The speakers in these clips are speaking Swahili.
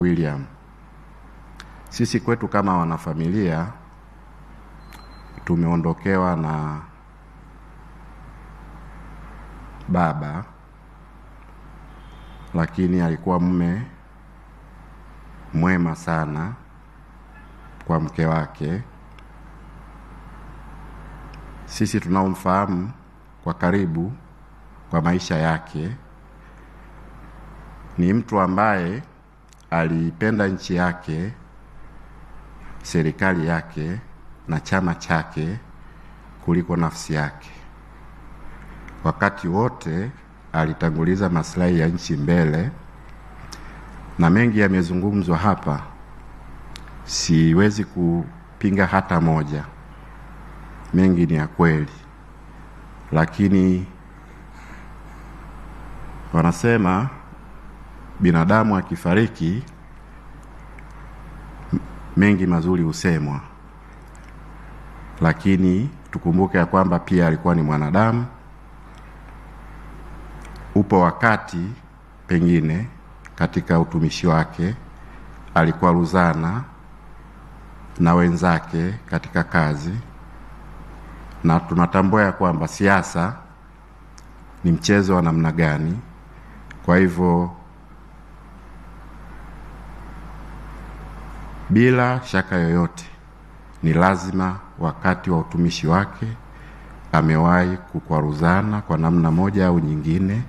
William, sisi kwetu kama wanafamilia tumeondokewa na baba, lakini alikuwa mume mwema sana kwa mke wake. Sisi tunaomfahamu kwa karibu kwa maisha yake, ni mtu ambaye alipenda nchi yake, serikali yake na chama chake kuliko nafsi yake. Wakati wote alitanguliza maslahi ya nchi mbele, na mengi yamezungumzwa hapa, siwezi kupinga hata moja. Mengi ni ya kweli, lakini wanasema binadamu akifariki mengi mazuri husemwa, lakini tukumbuke ya kwamba pia alikuwa ni mwanadamu. Upo wakati pengine katika utumishi wake alikuwa ruzana na wenzake katika kazi, na tunatambua ya kwamba siasa ni mchezo wa namna gani. Kwa hivyo bila shaka yoyote ni lazima wakati wa utumishi wake amewahi kukwaruzana kwa namna moja au nyingine,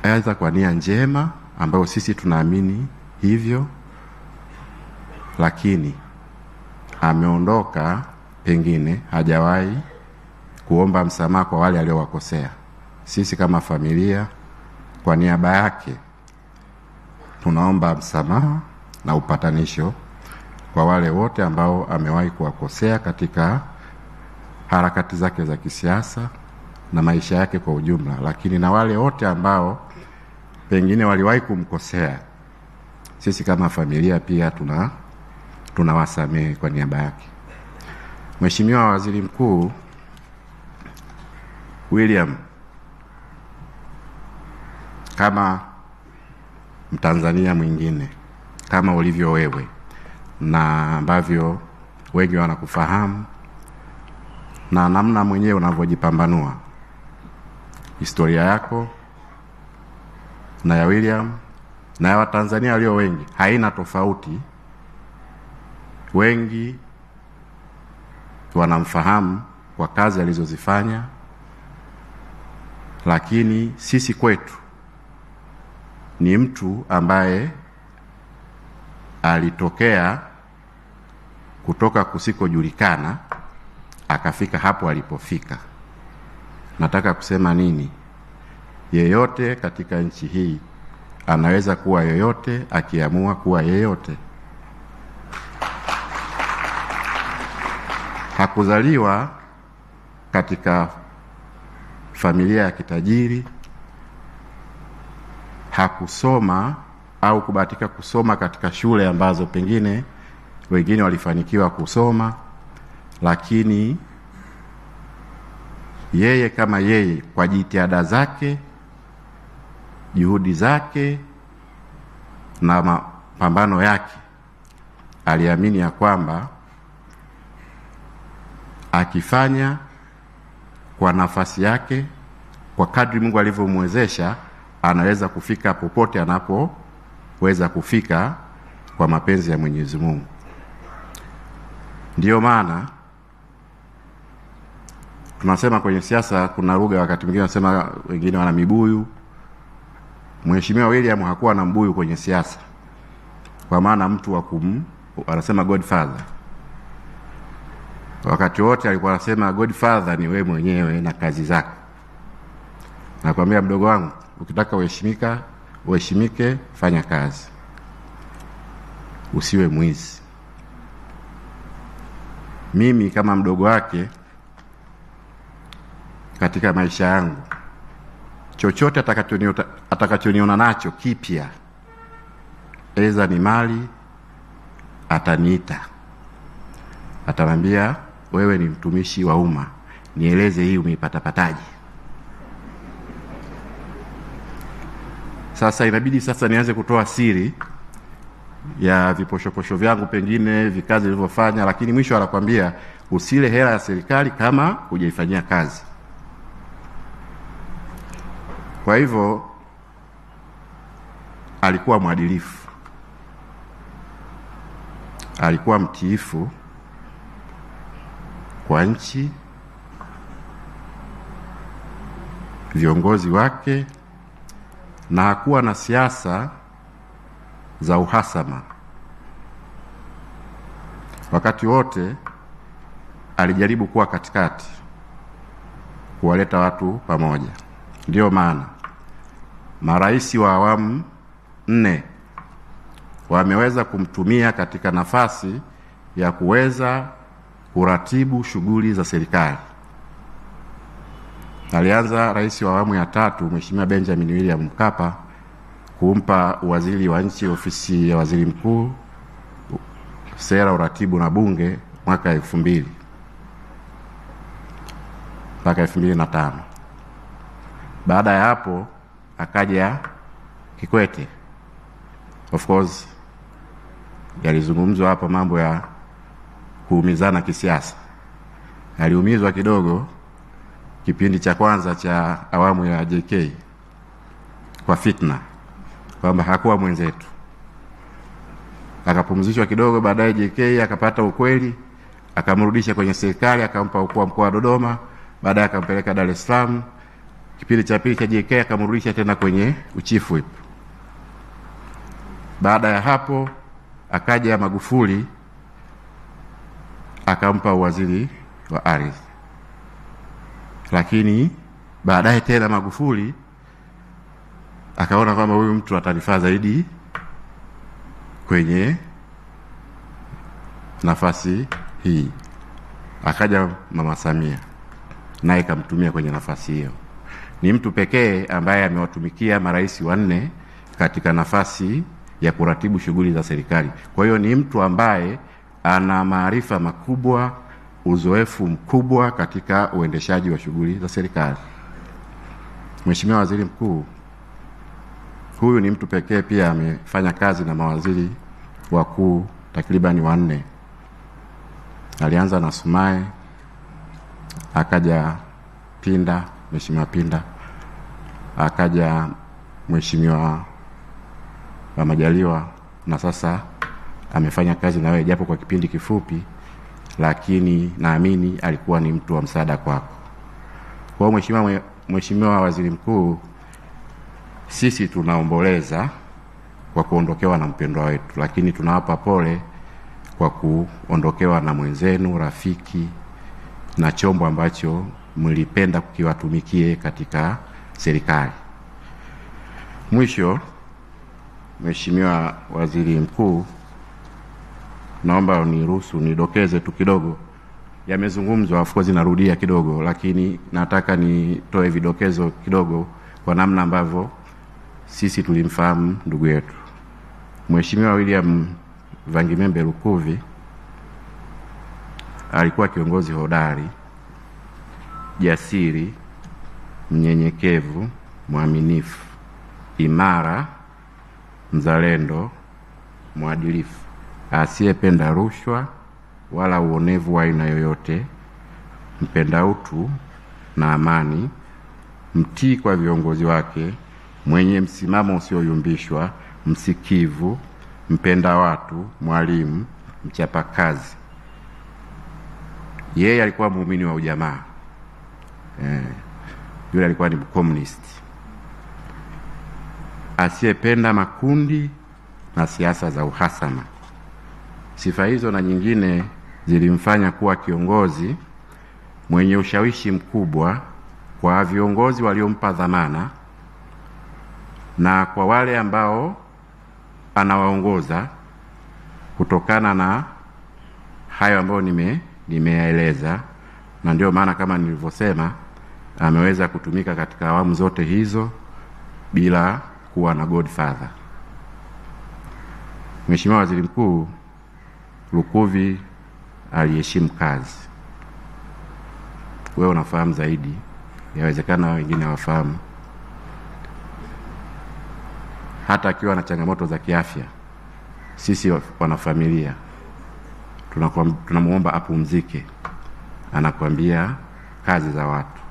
aidha kwa nia njema ambayo sisi tunaamini hivyo, lakini ameondoka, pengine hajawahi kuomba msamaha kwa wale aliowakosea. Sisi kama familia kwa niaba yake tunaomba msamaha na upatanisho kwa wale wote ambao amewahi kuwakosea katika harakati zake za kisiasa na maisha yake kwa ujumla, lakini na wale wote ambao pengine waliwahi kumkosea, sisi kama familia pia tunawasamehe kwa niaba yake. Mheshimiwa Waziri Mkuu William, kama Mtanzania mwingine kama ulivyo wewe na ambavyo wengi wanakufahamu na namna mwenyewe unavyojipambanua, historia yako na ya William na ya Watanzania walio wengi haina tofauti. Wengi wanamfahamu kwa kazi alizozifanya, lakini sisi kwetu ni mtu ambaye alitokea kutoka kusikojulikana akafika hapo alipofika. Nataka kusema nini? Yeyote katika nchi hii anaweza kuwa yoyote akiamua kuwa yeyote. Hakuzaliwa katika familia ya kitajiri, hakusoma au kubahatika kusoma katika shule ambazo pengine wengine walifanikiwa kusoma, lakini yeye kama yeye kwa jitihada zake, juhudi zake na mapambano yake aliamini ya kwamba akifanya kwa nafasi yake, kwa kadri Mungu alivyomwezesha, anaweza kufika popote anapoweza kufika kwa mapenzi ya Mwenyezi Mungu. Ndiyo maana tunasema kwenye siasa kuna lugha wakati mwingine wanasema wengine wana mibuyu. Mheshimiwa William hakuwa na mbuyu kwenye siasa, kwa maana mtu wa anasema Godfather. Wakati wote alikuwa anasema Godfather ni wewe mwenyewe na kazi zako. Nakwambia mdogo wangu, ukitaka uheshimike, fanya kazi, usiwe mwizi. Mimi kama mdogo wake katika maisha yangu, chochote atakachoniona nacho kipya, eza ni mali, ataniita, atamwambia wewe ni mtumishi wa umma, nieleze hii umeipata pataje. Sasa inabidi sasa nianze kutoa siri ya viposhoposho vyangu, pengine vikazi nilivyofanya, lakini mwisho anakwambia usile hela ya serikali kama hujaifanyia kazi. Kwa hivyo alikuwa mwadilifu, alikuwa mtiifu kwa nchi, viongozi wake, na hakuwa na siasa za uhasama. Wakati wote alijaribu kuwa katikati, kuwaleta watu pamoja. Ndio maana marais wa awamu 4 wameweza kumtumia katika nafasi ya kuweza kuratibu shughuli za serikali. Alianza rais wa awamu ya 3 Mheshimiwa Benjamin William Mkapa kumpa waziri wa nchi ofisi ya waziri mkuu, sera, uratibu na bunge mwaka 2000 mpaka 2005. Baada ya hapo akaja Kikwete. Of course yalizungumzwa hapa mambo ya kuumizana kisiasa. Aliumizwa kidogo kipindi cha kwanza cha awamu ya JK kwa fitna kwamba hakuwa mwenzetu. Akapumzishwa kidogo, baadaye JK akapata ukweli, akamrudisha kwenye serikali, akampa ukuu wa mkoa wa Dodoma, baadaye akampeleka Dar es Salaam. Kipindi cha pili cha JK akamrudisha tena kwenye uchifu whip. Baada ya hapo akaja Magufuli akampa waziri wa ardhi. Lakini baadaye tena Magufuli akaona kwamba huyu mtu atanifaa zaidi kwenye nafasi hii. Akaja Mama Samia naye kamtumia kwenye nafasi hiyo. Ni mtu pekee ambaye amewatumikia marais 4 katika nafasi ya kuratibu shughuli za serikali. Kwa hiyo ni mtu ambaye ana maarifa makubwa, uzoefu mkubwa katika uendeshaji wa shughuli za serikali. Mheshimiwa Waziri Mkuu huyu ni mtu pekee pia amefanya kazi na mawaziri wakuu takribani 4. Alianza na Sumaye, akaja Pinda, Mheshimiwa Pinda, akaja Mheshimiwa wa Majaliwa, na sasa amefanya kazi na wewe japo kwa kipindi kifupi, lakini naamini alikuwa ni mtu wa msaada kwako. Kwa Mheshimiwa Waziri Mkuu, sisi tunaomboleza kwa kuondokewa na mpendwa wetu, lakini tunawapa pole kwa kuondokewa na mwenzenu, rafiki na chombo ambacho mlipenda kukiwatumikie katika serikali. Mwisho, Mheshimiwa Waziri Mkuu, naomba uniruhusu nidokeze tu kidogo. Yamezungumzwa, of course narudia kidogo, lakini nataka nitoe vidokezo kidogo kwa namna ambavyo sisi tulimfahamu ndugu yetu. Mheshimiwa William Vangimembe Lukuvi alikuwa kiongozi hodari, jasiri, mnyenyekevu, mwaminifu, imara, mzalendo, mwadilifu, asiyependa rushwa wala uonevu wa aina yoyote, mpenda utu na amani, mtii kwa viongozi wake, mwenye msimamo usioyumbishwa, msikivu, mpenda watu, mwalimu, mchapakazi. Yeye alikuwa muumini wa ujamaa. Yule alikuwa ni communist, asiyependa makundi na siasa za uhasama. Sifa hizo na nyingine zilimfanya kuwa kiongozi mwenye ushawishi mkubwa kwa viongozi waliompa dhamana na kwa wale ambao anawaongoza, kutokana na hayo ambayo nimeyaeleza. Na ndio maana kama nilivyosema, ameweza kutumika katika awamu zote hizo bila kuwa na godfather. Mheshimiwa Waziri Mkuu, Lukuvi aliheshimu kazi. Wewe unafahamu zaidi, yawezekana wengine hawafahamu. hata akiwa na changamoto za kiafya, sisi wanafamilia tunamuomba apumzike, anakuambia kazi za watu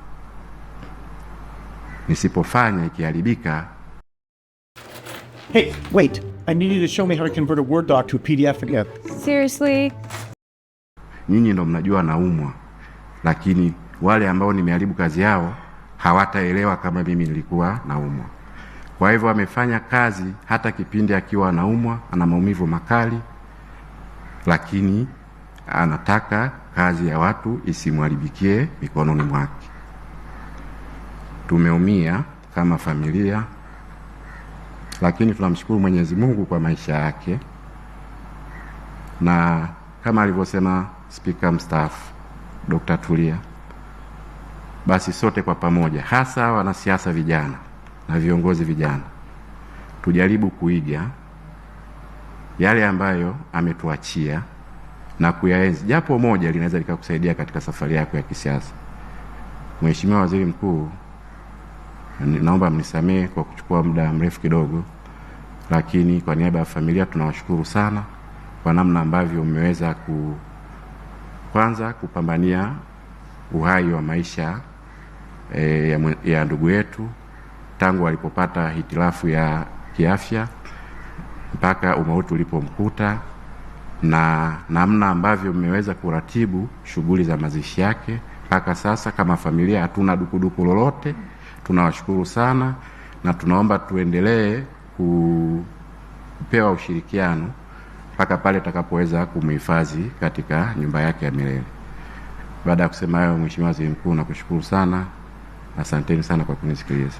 nisipofanya ikiharibika. Hey, wait. I need you to show me how to convert a Word doc to a PDF again. Seriously? Nyinyi ndo mnajua naumwa, lakini wale ambao nimeharibu kazi yao hawataelewa kama mimi nilikuwa naumwa. Kwa hivyo amefanya kazi hata kipindi akiwa anaumwa, ana maumivu makali, lakini anataka kazi ya watu isimharibikie mikononi mwake. Tumeumia kama familia, lakini tunamshukuru Mwenyezi Mungu kwa maisha yake, na kama alivyosema Spika mstaafu Dr. Tulia, basi sote kwa pamoja, hasa wanasiasa vijana na viongozi vijana, tujaribu kuiga yale ambayo ametuachia na kuyaenzi. Japo moja linaweza likakusaidia katika safari yako ya kisiasa. Mheshimiwa Waziri Mkuu, naomba mnisamee kwa kuchukua muda mrefu kidogo, lakini kwa niaba ya familia tunawashukuru sana kwa namna ambavyo mmeweza kwanza kupambania uhai wa maisha ya ndugu yetu tangu walipopata hitilafu ya kiafya mpaka umauti ulipomkuta, na namna ambavyo mmeweza kuratibu shughuli za mazishi yake mpaka sasa. Kama familia hatuna dukuduku lolote. Tunawashukuru sana na tunaomba tuendelee kupewa ushirikiano mpaka pale tutakapoweza kumhifadhi katika nyumba yake ya milele. Baada ya kusema hayo, Mheshimiwa Waziri Mkuu, nakushukuru sana. Asanteni sana kwa kunisikiliza.